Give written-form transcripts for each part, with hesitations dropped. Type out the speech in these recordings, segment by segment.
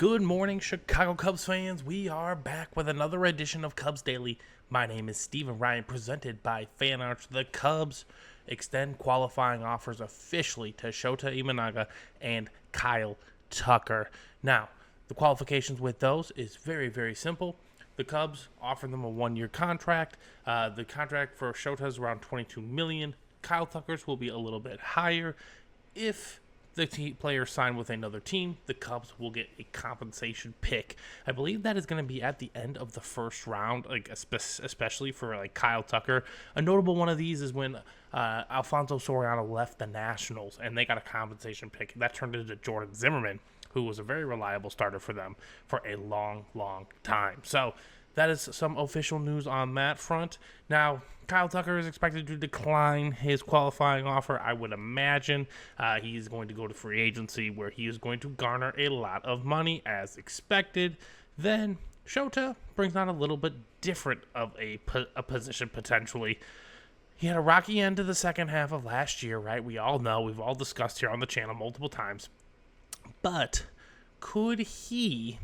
Good morning, Chicago Cubs fans. We are back with another edition of Cubs Daily. My name is Steven Ryan, presented by Fan Arts. The Cubs extend qualifying offers officially to Shota Imanaga and Kyle Tucker. Now, the qualifications with those is very, very simple. The Cubs offer them a one-year contract. The contract for Shota is around $22 million. Kyle Tucker's will be a little bit higher. If the players sign with another team, the Cubs will get a compensation pick. I believe that is going to be at the end of the first round, like especially for like Kyle Tucker. A notable one of these is when Alfonso Soriano left the Nationals and they got a compensation pick. That turned into Jordan Zimmerman, who was a very reliable starter for them for a long, long time. So that is some official news on that front. Now, Kyle Tucker is expected to decline his qualifying offer. I would imagine he's going to go to free agency, where he is going to garner a lot of money as expected. Then Shota brings on a little bit different of a position potentially. He had a rocky end to the second half of last year, right? We all know. We've all discussed here on the channel multiple times. But could he,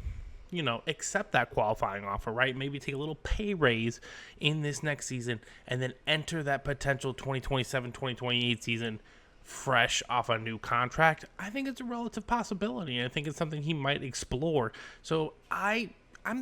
accept that qualifying offer, right? Maybe take a little pay raise in this next season and then enter that potential 2027-2028 season fresh off a new contract. I think it's a relative possibility, and I think it's something he might explore. So I'm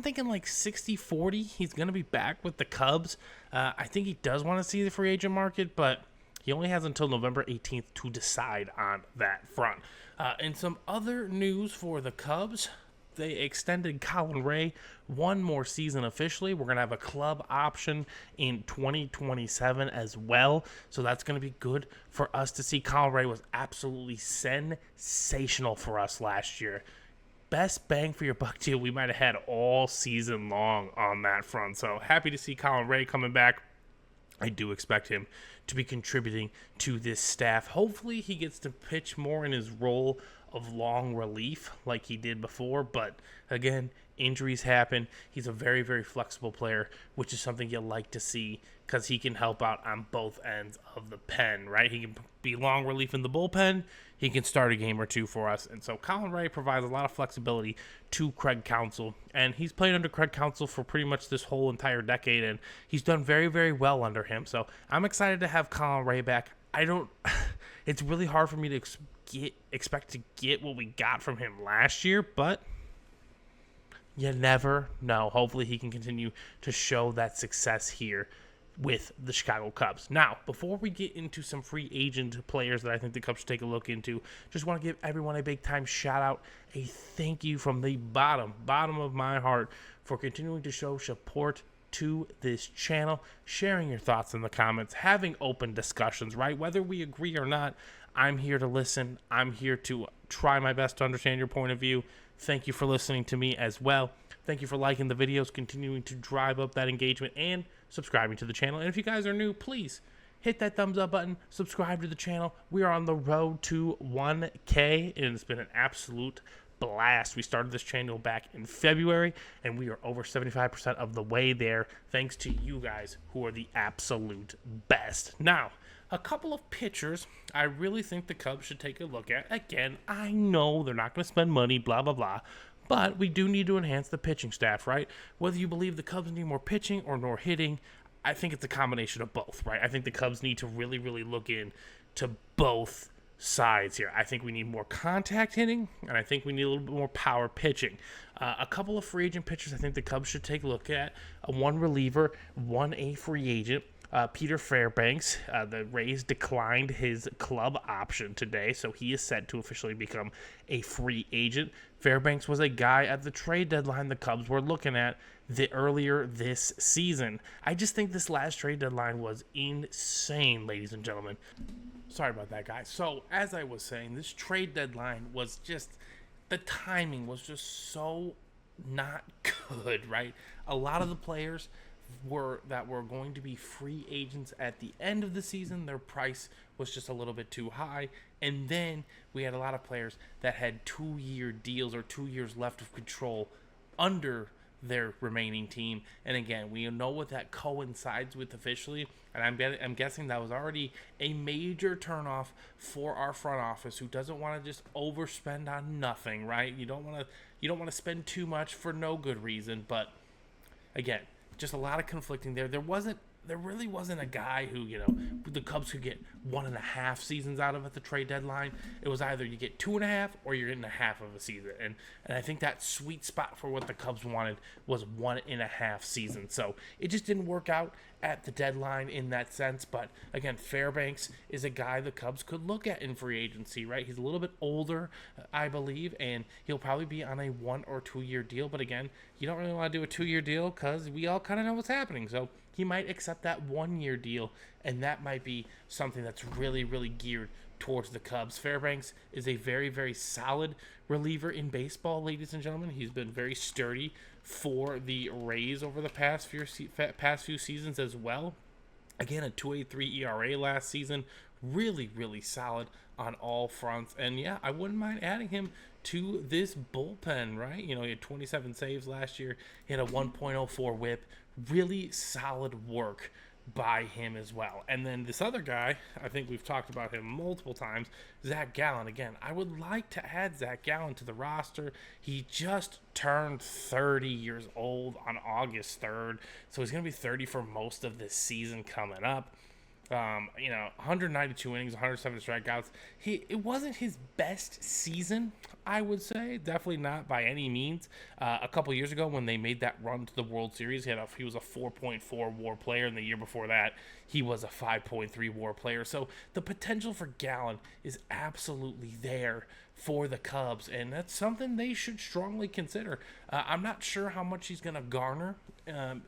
thinking like 60-40. He's going to be back with the Cubs. I think he does want to see the free agent market, but he only has until November 18th to decide on that front. And some other news for the Cubs: they extended Colin Rea one more season officially. We're going to have a club option in 2027 as well. So that's going to be good for us to see. Colin Rea was absolutely sensational for us last year. Best bang for your buck deal we might have had all season long on that front. So happy to see Colin Rea coming back. I do expect him to be contributing to this staff. Hopefully he gets to pitch more in his role of long relief like he did before. But again, injuries happen. He's a very, very flexible player, which is something you like to see because he can help out on both ends of the pen, right? He can be long relief in the bullpen. He can start a game or two for us. And so Colin Rea provides a lot of flexibility to Craig Counsell. And he's played under Craig Counsell for pretty much this whole entire decade. And he's done very, very well under him. So I'm excited to have Colin Rea back. It's really hard for me to expect to get what we got from him last year. But you never know. Hopefully he can continue to show that success here with the Chicago Cubs. Now, before we get into some free agent players that I think the Cubs should take a look into, just want to give everyone a big time shout out, a thank you from the bottom of my heart for continuing to show support to this channel, sharing your thoughts in the comments, having open discussions, right? Whether we agree or not, I'm here to listen. I'm here to try my best to understand your point of view. Thank you for listening to me as well. Thank you for liking the videos, continuing to drive up that engagement, and subscribing to the channel. And if you guys are new, please hit that thumbs up button, subscribe to the channel. We are on the road to 1K, and it's been an absolute blast. We started this channel back in February, and we are over 75% of the way there, thanks to you guys who are the absolute best. Now, a couple of pitchers I really think the Cubs should take a look at. Again, I know they're not going to spend money, blah, blah, blah. But we do need to enhance the pitching staff, right? Whether you believe the Cubs need more pitching or more hitting, I think it's a combination of both, right? I think the Cubs need to really, really look into both sides here. I think we need more contact hitting, and I think we need a little bit more power pitching. A couple of free agent pitchers I think the Cubs should take a look at. One reliever, one a free agent. Peter Fairbanks, the Rays declined his club option today, so he is set to officially become a free agent. Fairbanks was a guy at the trade deadline the Cubs were looking at earlier this season. I just think this last trade deadline was insane, ladies and gentlemen. Sorry about that, guys. So, as I was saying, this trade deadline was just, the timing was just so not good, right? A lot of the players were going to be free agents at the end of the season, their price was just a little bit too high. And then we had a lot of players that had 2-year deals or 2 years left of control under their remaining team. And again, we know what that coincides with officially, and I'm guessing that was already a major turnoff for our front office, who doesn't want to just overspend on nothing, right? You don't want to you don't want to spend too much for no good reason. But again, just a lot of conflicting there. There really wasn't a guy who, the Cubs could get 1.5 seasons out of at the trade deadline. It was either you get 2.5 or you're getting a half of a season. And I think that sweet spot for what the Cubs wanted was 1.5 seasons. So it just didn't work out at the deadline in that sense. But again, Fairbanks is a guy the Cubs could look at in free agency, right? He's a little bit older, I believe, and he'll probably be on a 1 or 2 year deal. But again, you don't really want to do a 2-year deal because we all kind of know what's happening. So he might accept that 1-year deal, and that might be something that's really, really geared towards the Cubs. Fairbanks is a very, very solid reliever in baseball, ladies and gentlemen. He's been very sturdy for the Rays over the past few seasons as well. Again, a 2.83 ERA last season. Really, really solid on all fronts. And yeah, I wouldn't mind adding him to this bullpen, right? He had 27 saves last year. He had a 1.04 whip. Really solid work by him as well. And then this other guy, I think we've talked about him multiple times, Zach Gallen. Again, I would like to add Zach Gallen to the roster. He just turned 30 years old on August 3rd, so he's going to be 30 for most of this season coming up. 192 innings, 107 strikeouts. It wasn't his best season, I would say. Definitely not by any means. A couple years ago, when they made that run to the World Series, he was a 4.4 WAR player, and the year before that, he was a 5.3 WAR player. So the potential for Gallen is absolutely there for the Cubs, and that's something they should strongly consider. I'm not sure how much he's going to garner,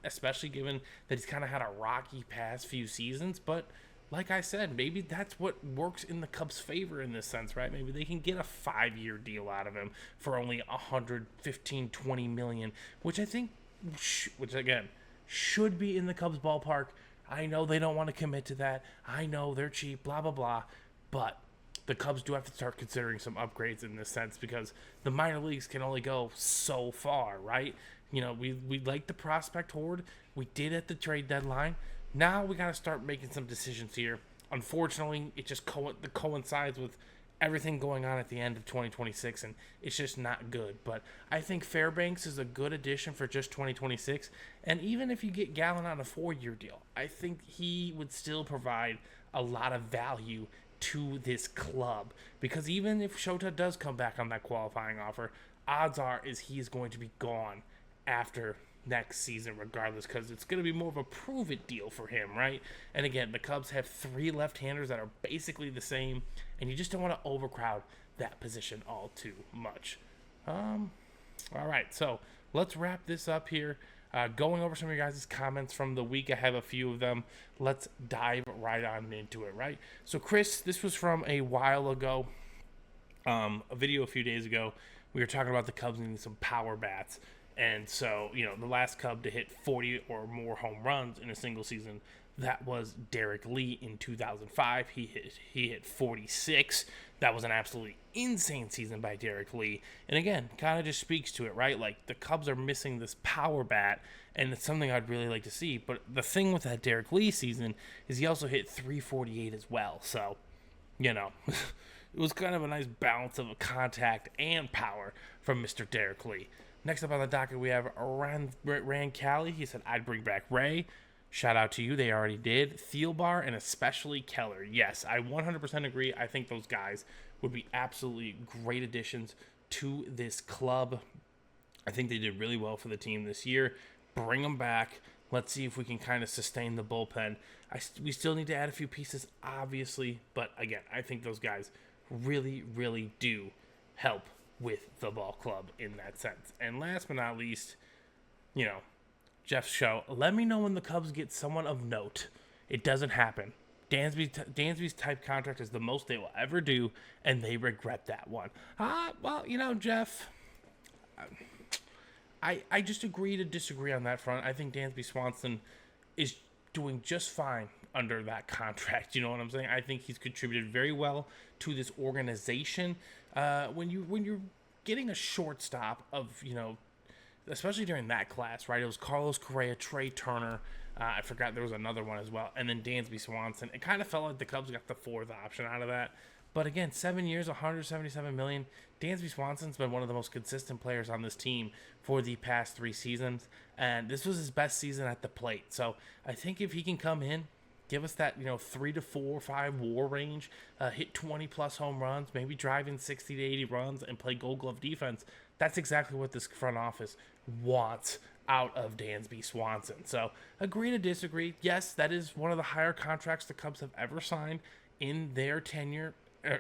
especially given that he's kind of had a rocky past few seasons, but like I said, maybe that's what works in the Cubs' favor in this sense, right? Maybe they can get a 5-year deal out of him for only $115-20 million, which I think, which again, should be in the Cubs' ballpark. I know they don't want to commit to that. I know they're cheap, blah, blah, blah, but the Cubs do have to start considering some upgrades in this sense because the minor leagues can only go so far, right? We like the prospect horde. We did at the trade deadline. Now we got to start making some decisions here. Unfortunately, it just coincides with everything going on at the end of 2026, and it's just not good. But I think Fairbanks is a good addition for just 2026. And even if you get Gallen on a 4-year deal, I think he would still provide a lot of value to this club, because even if Shota does come back on that qualifying offer, odds are is he is going to be gone after next season regardless, because it's going to be more of a prove it deal for him, right? And again, the Cubs have 3 left-handers that are basically the same, and you just don't want to overcrowd that position all too much. All right, so let's wrap this up here. Going over some of your guys' comments from the week. I have a few of them. Let's dive right on into it, right? So, Chris, this was from a while ago, a video a few days ago. We were talking about the Cubs needing some power bats. And so, the last Cub to hit 40 or more home runs in a single season, that was Derek Lee in 2005. He hit 46. That was an absolutely insane season by Derek Lee. And again, kind of just speaks to it, right? Like, the Cubs are missing this power bat, and it's something I'd really like to see. But the thing with that Derek Lee season is he also hit 348 as well. So, it was kind of a nice balance of contact and power from Mr. Derek Lee. Next up on the docket, we have Rand Cali. He said, I'd bring back Ray. Shout out to you. They already did. Thielbar and especially Keller. Yes, I 100% agree. I think those guys would be absolutely great additions to this club. I think they did really well for the team this year. Bring them back. Let's see if we can kind of sustain the bullpen. We still need to add a few pieces, obviously. But again, I think those guys really, really do help with the ball club in that sense. And last but not least, Jeff's show. Let me know when the Cubs get someone of note. It doesn't happen. Dansby's type contract is the most they will ever do, and they regret that one. Well, Jeff, I just agree to disagree on that front. I think Dansby Swanson is doing just fine under that contract. You know what I'm saying? I think he's contributed very well to this organization. When you're getting a shortstop of, especially during that class, right? It was Carlos Correa, Trey Turner. I forgot there was another one as well. And then Dansby Swanson. It kind of felt like the Cubs got the 4th option out of that. But again, 7 years, 177 million. Dansby Swanson's been one of the most consistent players on this team for the past 3 seasons, and this was his best season at the plate. So I think if he can come in, give us that 3 to 4 or 5 WAR range, hit 20+ home runs, maybe drive in 60 to 80 runs, and play Gold Glove defense. That's exactly what this front office wants out of Dansby Swanson. So agree to disagree. Yes, that is one of the higher contracts the Cubs have ever signed in their tenure,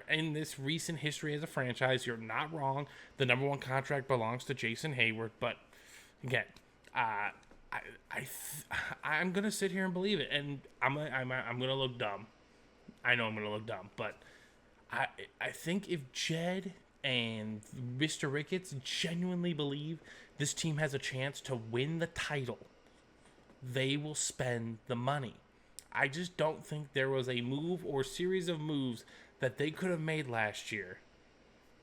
in this recent history as a franchise. You're not wrong. The number one contract belongs to Jason Hayward, but again, I'm gonna sit here and believe it, and I'm gonna look dumb. I know I'm gonna look dumb, but I think if Jed and Mr. Ricketts genuinely believe this team has a chance to win the title, they will spend the money. I just don't think there was a move or series of moves that they could have made last year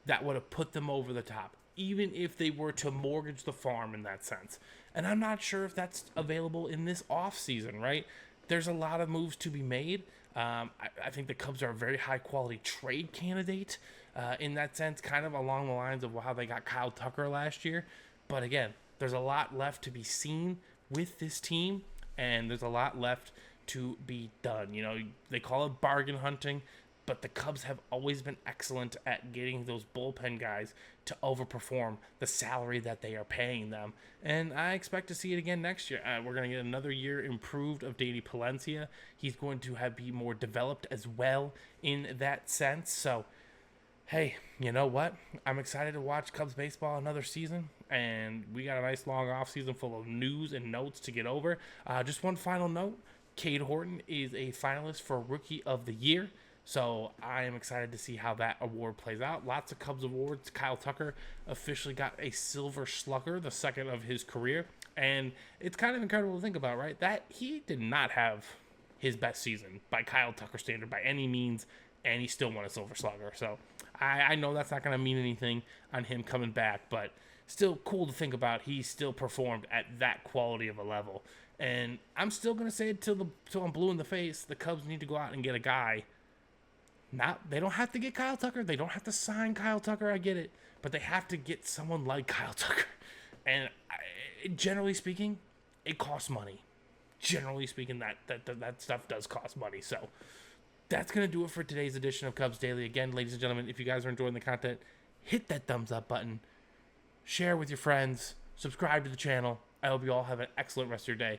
that would have put them over the top, even if they were to mortgage the farm in that sense. And I'm not sure if that's available in this offseason, right? There's a lot of moves to be made. I think the Cubs are a very high-quality trade candidate in that sense, kind of along the lines of how they got Kyle Tucker last year. But again, there's a lot left to be seen with this team, and there's a lot left to be done. They call it bargain hunting, but the Cubs have always been excellent at getting those bullpen guys to overperform the salary that they are paying them. And I expect to see it again next year. We're going to get another year improved of Danny Palencia. He's going to be more developed as well in that sense. So, hey, you know what? I'm excited to watch Cubs baseball another season, and we got a nice long offseason full of news and notes to get over. Just one final note. Cade Horton is a finalist for Rookie of the Year. So I am excited to see how that award plays out. Lots of Cubs awards. Kyle Tucker officially got a Silver Slugger, the second of his career. And it's kind of incredible to think about, right? That he did not have his best season by Kyle Tucker standard by any means, and he still won a Silver Slugger. So I know that's not going to mean anything on him coming back, but still cool to think about. He still performed at that quality of a level. And I'm still going to say it till I'm blue in the face. The Cubs need to go out and get a guy. They don't have to get Kyle Tucker. They don't have to sign Kyle Tucker. I get it. But they have to get someone like Kyle Tucker. And generally speaking, it costs money. Generally speaking, that stuff does cost money. So that's going to do it for today's edition of Cubs Daily. Again, ladies and gentlemen, if you guys are enjoying the content, hit that thumbs up button. Share with your friends. Subscribe to the channel. I hope you all have an excellent rest of your day.